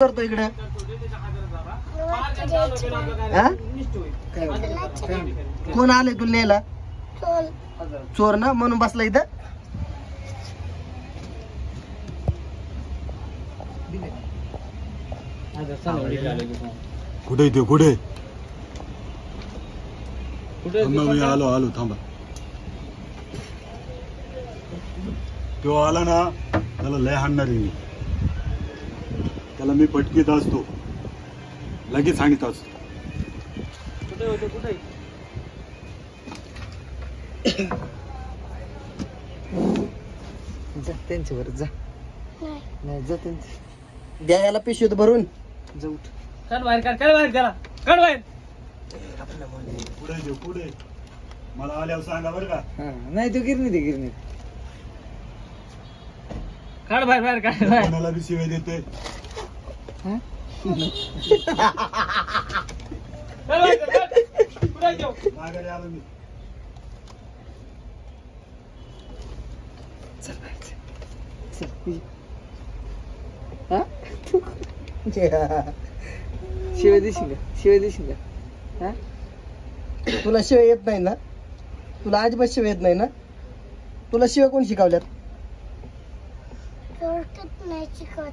करतो इकडे कोण आले तुला न्यायला? चोर ना म्हणून बसला इथं. कुठे ते कुठे मी आलो थांबा. तो आला ना त्याला लय हाणणार आहे मी. त्याला मी पटकीत असतो लगेच सांगित असतो. जा त्यांच्यावर जा. नाही जा त्यांच्या द्या याला पिशवीत भरून जा. उठ काढ बाहेर त्याला काढ बाहेर. पुढे मला आल्यावर सांगा बरं का. नाही तो गिरणी काढ बाहेर काढ बाहेर. कोणाला बी शिवाय देते. माघारी आलो मी. शिवाय देशील का? तुला शिवाय येत नाही ना? तुला अजिबात शिवाय येत नाही ना? तुला शिवाय कोण शिकवल्यात? नाही शिकवत.